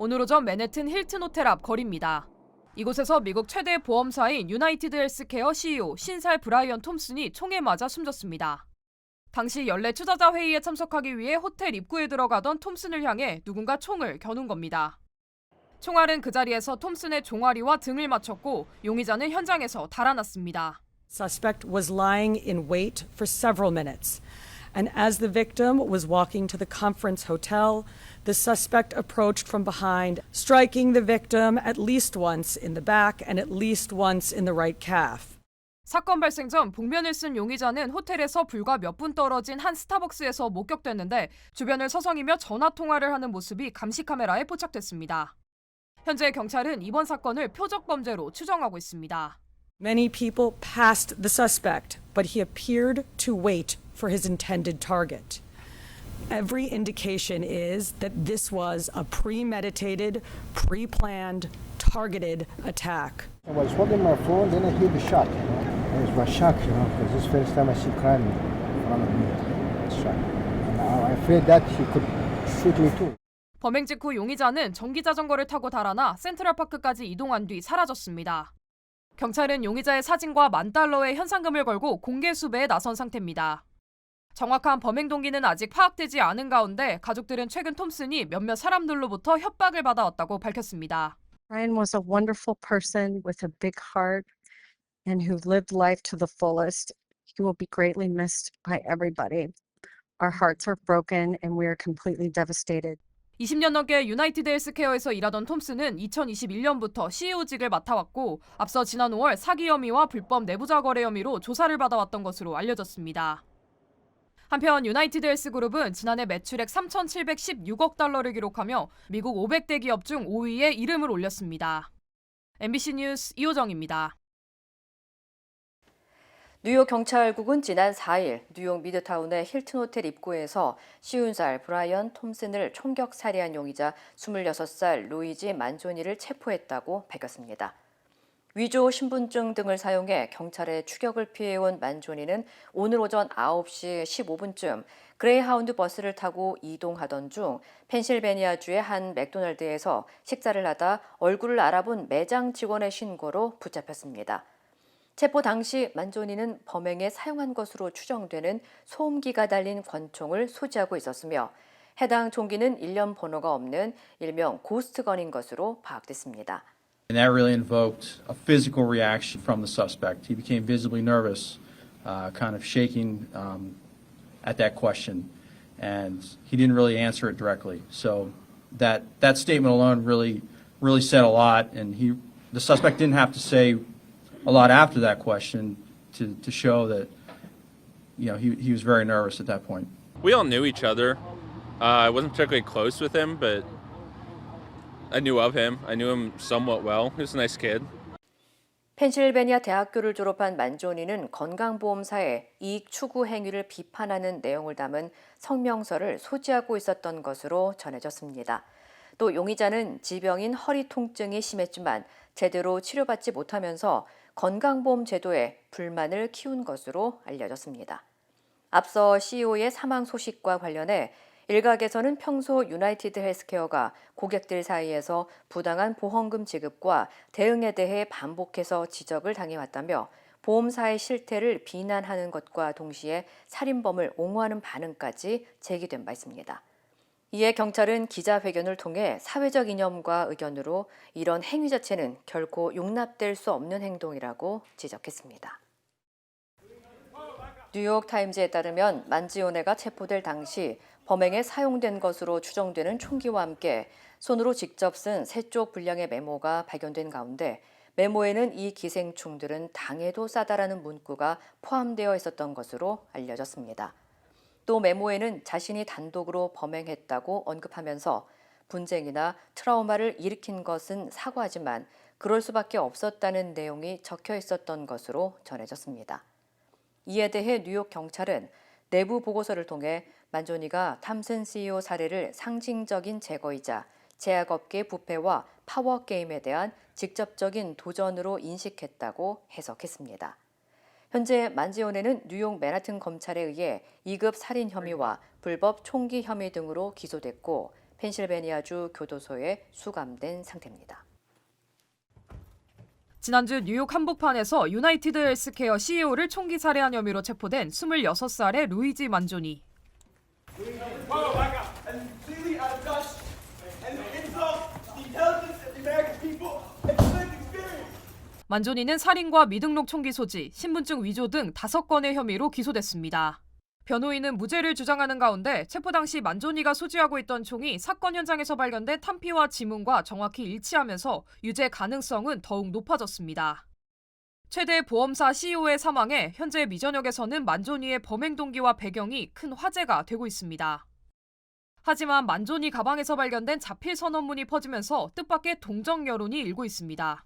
오늘 오전 맨해튼 힐튼 호텔 앞 거리입니다. 이곳에서 미국 최대 보험사인 유나이티드 헬스케어 CEO 신살 브라이언 톰슨이 총에 맞아 숨졌습니다. 당시 연례 투자자 회의에 참석하기 위해 호텔 입구에 들어가던 톰슨을 향해 누군가 총을 겨눈 겁니다. 총알은 그 자리에서 톰슨의 종아리와 등을 맞췄고 용의자는 현장에서 달아났습니다. Suspect was lying in wait for several minutes. And as the victim was walking to the conference hotel, the suspect approached from behind, striking the victim at least once in the back and at least once in the right calf. 사건 발생 전 복면을 쓴 용의자는 호텔에서 불과 몇 분 떨어진 한 스타벅스에서 목격됐는데 주변을 서성이며 전화 통화를 하는 모습이 감시 카메라에 포착됐습니다. 현재 경찰은 이번 사건을 표적 범죄로 추정하고 있습니다. Many people passed the suspect, but he appeared to wait for his intended target. Every indication is that this was a premeditated, pre-planned, targeted attack. I was holding my phone, then I heard the shot. I was shocked, because this is the first time I see crime in front of me. I was shocked. And I feared that he could shoot me too. 범행 직후 용의자는 전기자전거를 타고 달아나 센트럴파크까지 이동한 뒤 사라졌습니다. 경찰은 용의자의 사진과 $10,000의 현상금을 걸고 공개 수배에 나선 상태입니다. 정확한 범행 동기는 아직 파악되지 않은 가운데 가족들은 최근 톰슨이 몇몇 사람들로부터 협박을 받아왔다고 밝혔습니다. Ryan was a wonderful person with a big heart and who lived life to the fullest. He will be greatly missed by everybody. Our hearts are broken and we are completely devastated. 20년 넘게 유나이티드 헬스케어에서 일하던 톰슨은 2021년부터 CEO직을 맡아왔고 앞서 지난 5월 사기 혐의와 불법 내부자 거래 혐의로 조사를 받아왔던 것으로 알려졌습니다. 한편 유나이티드 헬스그룹은 지난해 매출액 $3,716억 달러를 기록하며 미국 500대 기업 중 5위에 이름을 올렸습니다. MBC 뉴스 이호정입니다. 뉴욕 경찰국은 지난 4일 뉴욕 미드타운의 힐튼 호텔 입구에서 50살 브라이언 톰슨을 총격 살해한 용의자 26살 루이지 만조니를 체포했다고 밝혔습니다. 위조 신분증 등을 사용해 경찰의 추격을 피해온 만조니는 오늘 오전 9시 15분쯤 그레이하운드 버스를 타고 이동하던 중 펜실베니아주의 한 맥도날드에서 식사를 하다 얼굴을 알아본 매장 직원의 신고로 붙잡혔습니다. 체포 당시 만조니는 범행에 사용한 것으로 추정되는 소음기가 달린 권총을 소지하고 있었으며 해당 총기는 일련 번호가 없는 일명 고스트건인 것으로 파악됐습니다. And that really invoked a physical reaction from the suspect. He became visibly nervous, kind of shaking at that question, and he didn't really answer it directly. So that statement alone really said a lot, and the suspect didn't have to say a lot after that question to show that he was very nervous at that point. We all knew each other. I wasn't particularly close with him, but I knew of him. I knew him somewhat well. He was a nice kid. 펜실베니아 대학교를 졸업한 만조니는 건강보험사의 이익 추구 행위를 비판하는 내용을 담은 성명서를 소지하고 있었던 것으로 전해졌습니다. 또 용의자는 지병인 허리 통증이 심했지만 제대로 치료받지 못하면서 건강보험 제도에 불만을 키운 것으로 알려졌습니다. 앞서 CEO의 사망 소식과 관련해 일각에서는 평소 유나이티드 헬스케어가 고객들 사이에서 부당한 보험금 지급과 대응에 대해 반복해서 지적을 당해왔다며 보험사의 실태를 비난하는 것과 동시에 살인범을 옹호하는 반응까지 제기된 바 있습니다. 이에 경찰은 기자회견을 통해 사회적 이념과 의견으로 이런 행위 자체는 결코 용납될 수 없는 행동이라고 지적했습니다. 뉴욕타임즈에 따르면 만지오네가 체포될 당시 범행에 사용된 것으로 추정되는 총기와 함께 손으로 직접 쓴 3쪽 분량의 메모가 발견된 가운데 메모에는 이 기생충들은 당해도 싸다라는 문구가 포함되어 있었던 것으로 알려졌습니다. 또 메모에는 자신이 단독으로 범행했다고 언급하면서 분쟁이나 트라우마를 일으킨 것은 사과하지만 그럴 수밖에 없었다는 내용이 적혀 있었던 것으로 전해졌습니다. 이에 대해 뉴욕 경찰은 내부 보고서를 통해 만조니가 탐슨 CEO 사례를 상징적인 제거이자 제약업계 부패와 파워게임에 대한 직접적인 도전으로 인식했다고 해석했습니다. 현재 만지오네는 뉴욕 맨하튼 검찰에 의해 2급 살인 혐의와 불법 총기 혐의 등으로 기소됐고 펜실베니아주 교도소에 수감된 상태입니다. 지난주 뉴욕 한복판에서 유나이티드 헬스케어 CEO를 총기 살해한 혐의로 체포된 26살의 루이지 만조니. 만조니는 살인과 미등록 총기 소지, 신분증 위조 등 5건의 혐의로 기소됐습니다. 변호인은 무죄를 주장하는 가운데 체포 당시 만조니가 소지하고 있던 총이 사건 현장에서 발견된 탄피와 지문과 정확히 일치하면서 유죄 가능성은 더욱 높아졌습니다. 최대 보험사 CEO의 사망에 현재 미전역에서는 만조니의 범행 동기와 배경이 큰 화제가 되고 있습니다. 하지만 만조니 가방에서 발견된 자필 선언문이 퍼지면서 뜻밖의 동정 여론이 일고 있습니다.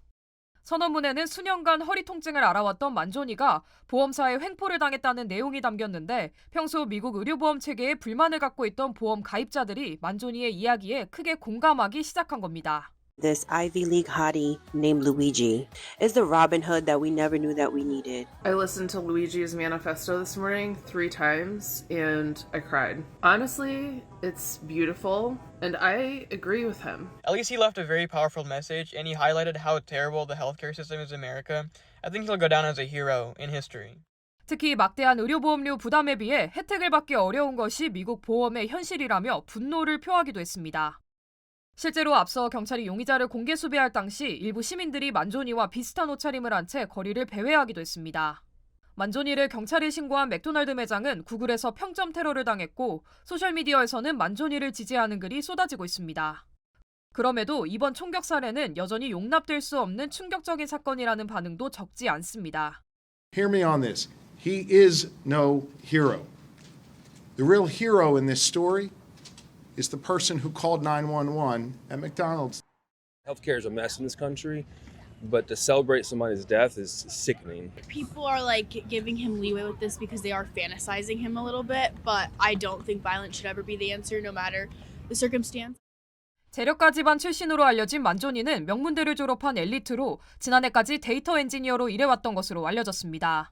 선언문에는 수년간 허리 통증을 앓아왔던 만조니가 보험사에 횡포를 당했다는 내용이 담겼는데 평소 미국 의료보험 체계에 불만을 갖고 있던 보험 가입자들이 만조니의 이야기에 크게 공감하기 시작한 겁니다. This Ivy League hottie named Luigi is the Robin Hood that we never knew that we needed. I listened to Luigi's manifesto this morning 3 times and I cried. Honestly, it's beautiful and I agree with him. At least he left a very powerful message and he highlighted how terrible the healthcare system is in America. I think he'll go down as a hero in history. 특히 막대한 의료보험료 부담에 비해 혜택을 받기 어려운 것이 미국 보험의 현실이라며 분노를 표하기도 했습니다. 실제로 앞서 경찰이 용의자를 공개 수배할 당시 일부 시민들이 만조니와 비슷한 옷차림을 한 채 거리를 배회하기도 했습니다. 만조니를 경찰에 신고한 맥도날드 매장은 구글에서 평점 테러를 당했고 소셜미디어에서는 만조니를 지지하는 글이 쏟아지고 있습니다. 그럼에도 이번 총격 살해는 여전히 용납될 수 없는 충격적인 사건이라는 반응도 적지 않습니다. Hear me on this. He is no hero. The real hero in this story is the person who called 911 at McDonald's. Healthcare is a mess in this country, but to celebrate somebody's death is sickening. People are like giving him leeway with this because they are fantasizing him a little bit, but I don't think violence should ever be the answer no matter the circumstance. 재력가 집안 출신으로 알려진 만조니는 명문대를 졸업한 엘리트로 지난해까지 데이터 엔지니어로 일해왔던 것으로 알려졌습니다.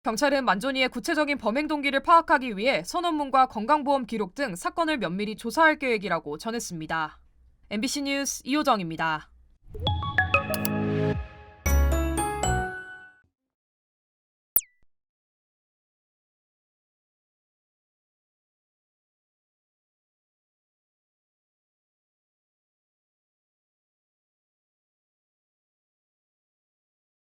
경찰은 만조니의 구체적인 범행 동기를 파악하기 위해 선언문과 건강보험 기록 등 사건을 면밀히 조사할 계획이라고 전했습니다. MBC 뉴스 이호정입니다.